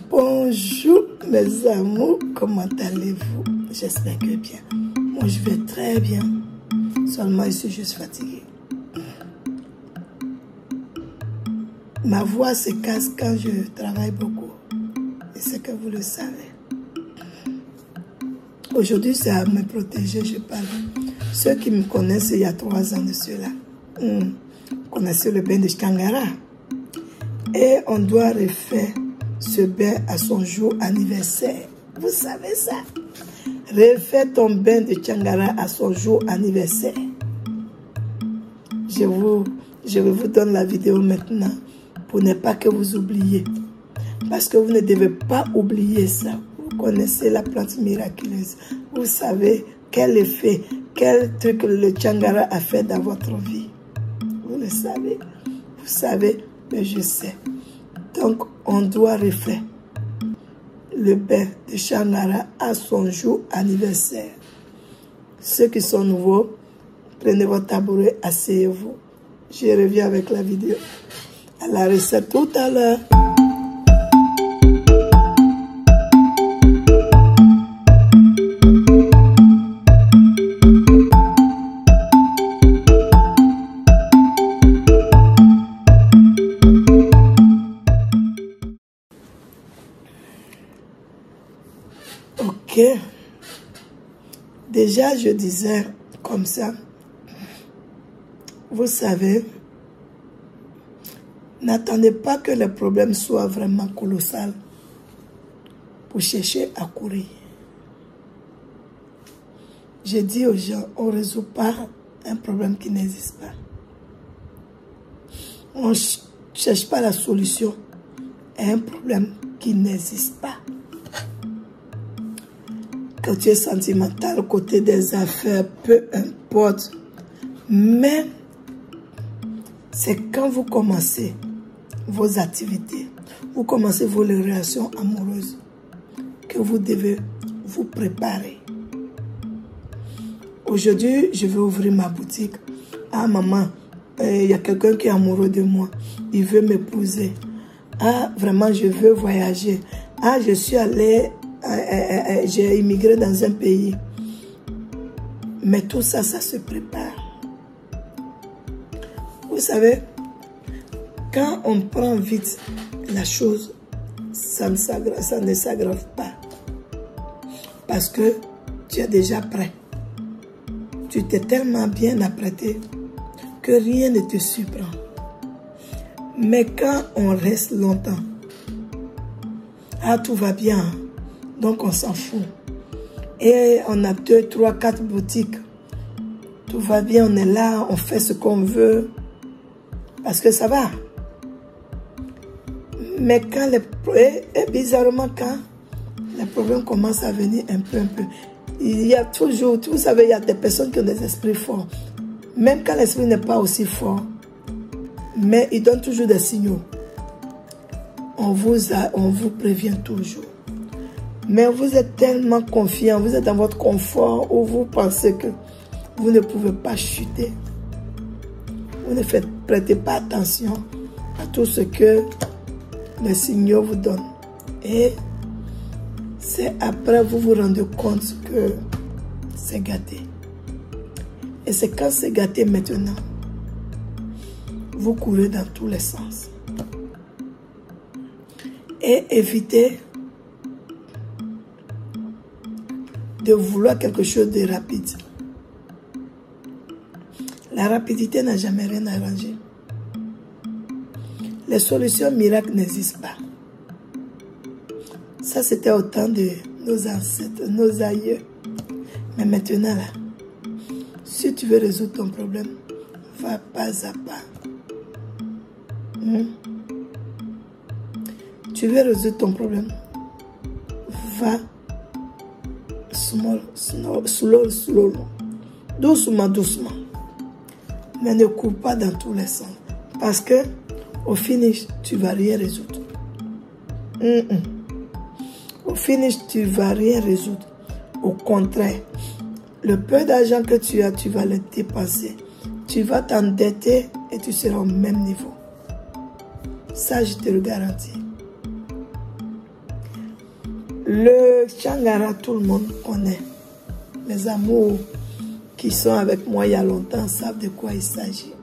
Bonjour mes amours, comment allez-vous? J'espère que bien. Moi je vais très bien, seulement je suis juste fatiguée. Ma voix se casse quand je travaille beaucoup, et c'est que vous le savez. Aujourd'hui c'est à me protéger, je parle. Ceux qui me connaissent il y a 3 ans de cela, connaissaient le bain de Tchangara. Et on doit refaire ce bain à son jour anniversaire. Vous savez ça? Refais ton bain de Tchangara à son jour anniversaire. Je vous donne la vidéo maintenant pour ne pas que vous oubliez. Parce que vous ne devez pas oublier ça. Vous connaissez la plante miraculeuse. Vous savez quel effet, quel truc le Tchangara a fait dans votre vie. Vous le savez. Vous savez. Mais je sais. Donc, on doit refaire le bain de Tchangara à son jour anniversaire. Ceux qui sont nouveaux, prenez votre tabouret, asseyez-vous. Je reviens avec la vidéo. À la recette tout à l'heure. Ok, déjà je disais comme ça, vous savez, n'attendez pas que le problème soit vraiment colossal pour chercher à courir. Je dis aux gens, on ne résout pas un problème qui n'existe pas. On ne cherche pas la solution à un problème qui n'existe pas. Quand tu es sentimental, côté des affaires, peu importe. Mais c'est quand vous commencez vos activités, vous commencez vos relations amoureuses, que vous devez vous préparer. Aujourd'hui, je vais ouvrir ma boutique. Ah maman, il y a quelqu'un qui est amoureux de moi. Il veut m'épouser. Ah vraiment, je veux voyager. Ah, je suis allée... j'ai immigré dans un pays. Mais tout ça, ça se prépare. Vous savez, quand on prend vite la chose, ça ne s'aggrave pas. Parce que tu es déjà prêt. Tu t'es tellement bien apprêté que rien ne te surprend. Mais quand on reste longtemps, ah, tout va bien. Donc on s'en fout. Et on a 2, 3, 4 boutiques. Tout va bien, on est là, on fait ce qu'on veut. Parce que ça va. Mais quand et bizarrement, quand les problèmes commencent à venir un peu, il y a toujours, vous savez, il y a des personnes qui ont des esprits forts. Même quand l'esprit n'est pas aussi fort, mais il donne toujours des signaux. On vous prévient toujours. Mais vous êtes tellement confiant, vous êtes dans votre confort où vous pensez que vous ne pouvez pas chuter. Vous ne prêtez pas attention à tout ce que les signaux vous donnent. Et c'est après vous vous rendez compte que c'est gâté. Et c'est quand c'est gâté maintenant, vous courez dans tous les sens. Et évitez de vouloir quelque chose de rapide. La rapidité n'a jamais rien arrangé. Les solutions miracles n'existent pas. Ça, c'était au temps de nos ancêtres, nos aïeux. Mais maintenant, là, si tu veux résoudre ton problème, va pas à pas. Tu veux résoudre ton problème, va slow, doucement, doucement. Mais ne cours pas dans tous les sens. Parce que au finish, tu ne vas rien résoudre. Au finish, tu ne vas rien résoudre. Au contraire, le peu d'argent que tu as, tu vas le dépenser. Tu vas t'endetter et tu seras au même niveau. Ça, je te le garantis. Le Changara, tout le monde connaît. Mes amours qui sont avec moi il y a longtemps savent de quoi il s'agit.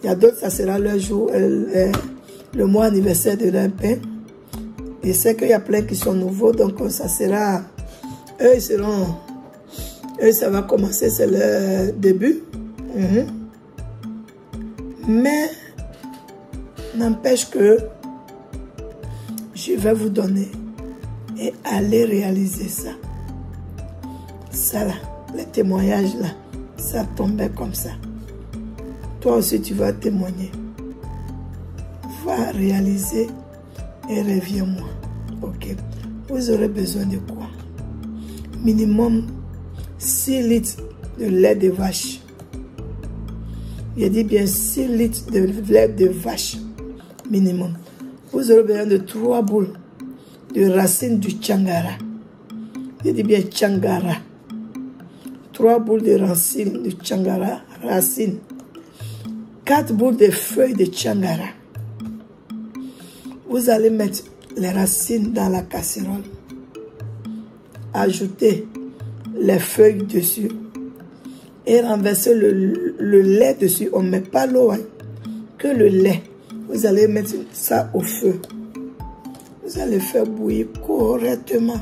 Il y a d'autres, ça sera leur jour, le mois anniversaire de leur pain. Je sais qu'il y a plein qui sont nouveaux, donc ça sera... Eux, ils seront... Eux, ça va commencer, c'est le début. Mais, n'empêche que je vais vous donner et aller réaliser ça. Ça là, les témoignages là, ça tombait comme ça. Toi aussi, tu vas témoigner. Va réaliser et reviens-moi. Ok. Vous aurez besoin de quoi? Minimum 6 litres de lait de vache. Je dis bien 6 litres de lait de vache. Minimum. Vous aurez besoin de 3 boules de racines du Changara. Je dis bien Changara. 3 boules de racines du Changara. Racines. 4 boules de feuilles de Changara. Vous allez mettre les racines dans la casserole. Ajoutez les feuilles dessus. Et renverser le lait dessus. On ne met pas l'eau, hein, que le lait. Vous allez mettre ça au feu. Vous allez faire bouillir correctement.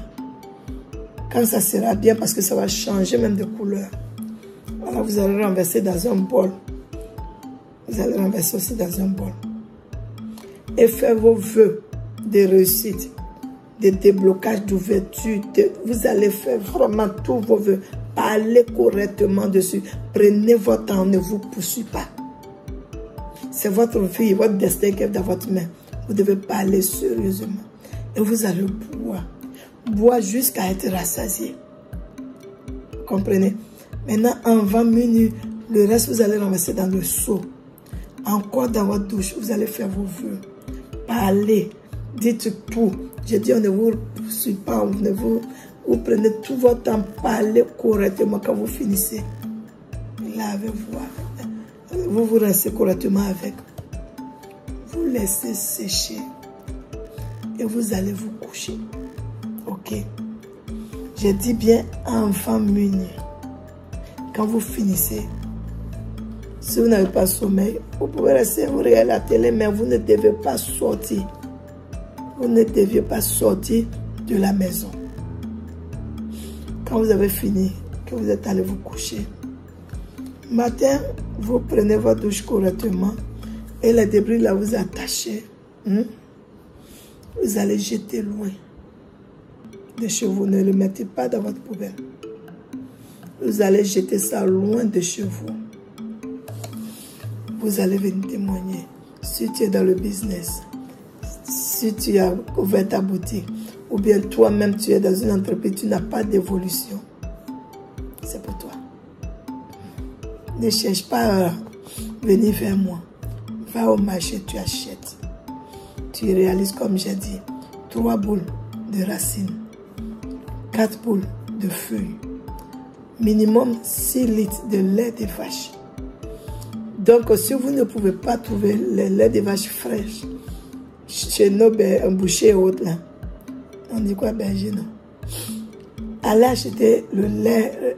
Quand ça sera bien, parce que ça va changer même de couleur. Voilà, vous allez renverser dans un bol. Vous allez renverser aussi dans un bol. Et faire vos vœux de réussite, de déblocage, d'ouverture. Vous allez faire vraiment tous vos vœux. Parlez correctement dessus. Prenez votre temps, ne vous poursuivez pas. C'est votre vie, votre destin qui est dans votre main. Vous devez parler sérieusement. Et vous allez boire. Boire jusqu'à être rassasié. Vous comprenez? Maintenant, en 20 minutes, le reste, vous allez renverser dans le seau. Encore dans votre douche, vous allez faire vos vœux. Parlez. Dites tout. Je dis, on ne vous poursuit pas. Vous prenez tout votre temps. Parlez correctement quand vous finissez. Lavez-vous avec. Vous vous rincez correctement avec. Vous laissez sécher. Et vous allez vous coucher. Ok? Je dis bien en 20 minutes. Quand vous finissez, si vous n'avez pas sommeil, vous pouvez rester, vous regardez la télé, mais vous ne devez pas sortir. Vous ne deviez pas sortir de la maison. Quand vous avez fini, que vous êtes allé vous coucher, matin, vous prenez votre douche correctement et les débris là, vous attachez. Vous allez jeter loin de chez vous. Ne le mettez pas dans votre poubelle. Vous allez jeter ça loin de chez vous. Vous allez venir témoigner. Si tu es dans le business, si tu as ouvert ta boutique, ou bien toi-même tu es dans une entreprise, tu n'as pas d'évolution, c'est pour toi. Ne cherche pas à venir vers moi. Va au marché, tu achètes. Tu réalises comme j'ai dit. 3 boules de racines. 4 boules de feuilles. Minimum 6 litres de lait de vache. Donc, si vous ne pouvez pas trouver le lait de vache fraîche, chez nos un boucher et autres là, on dit quoi, berger, non? Allez acheter le lait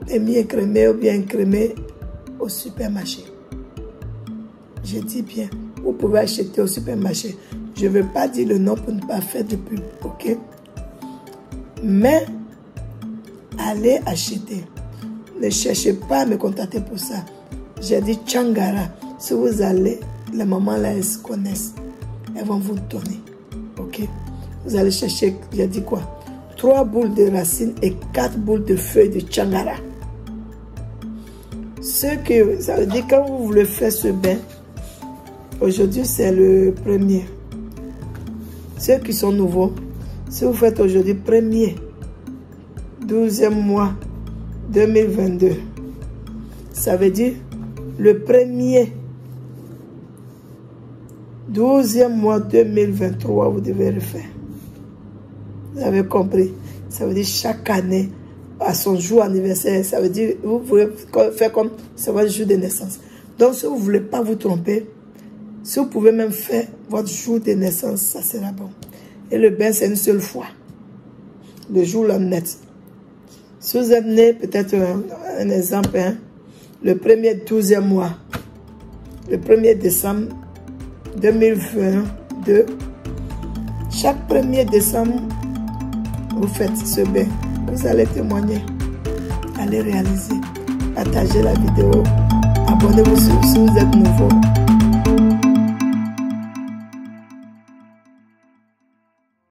demi-écrémé ou bien écrémé au supermarché. Je dis bien, vous pouvez acheter au supermarché. Je ne veux pas dire le nom pour ne pas faire de pub, ok? Mais, allez acheter. Ne cherchez pas à me contacter pour ça. J'ai dit Changara. Si vous allez, les mamans là, elles se connaissent. Elles vont vous donner. Ok? Vous allez chercher, j'ai dit quoi? 3 boules de racines et 4 boules de feuilles de Changara. Ça veut dire quand vous voulez faire ce bain, aujourd'hui c'est le 1er. Ceux qui sont nouveaux, si vous faites aujourd'hui 1er, 12e mois 2022, ça veut dire le 1er, 12e mois 2023, vous devez le faire. Vous avez compris? Ça veut dire chaque année, à son jour anniversaire, ça veut dire vous pouvez faire comme c'est votre jour de naissance. Donc si vous ne voulez pas vous tromper, si vous pouvez même faire votre jour de naissance, ça sera bon. Et le bain, c'est une seule fois. Le jour là net. Si vous êtes né, peut-être un exemple, hein, le 1er 12e mois, le 1er décembre 2022, chaque 1er décembre, vous faites ce bain. Vous allez témoigner. Allez réaliser. Partagez la vidéo. Abonnez-vous si vous êtes nouveau.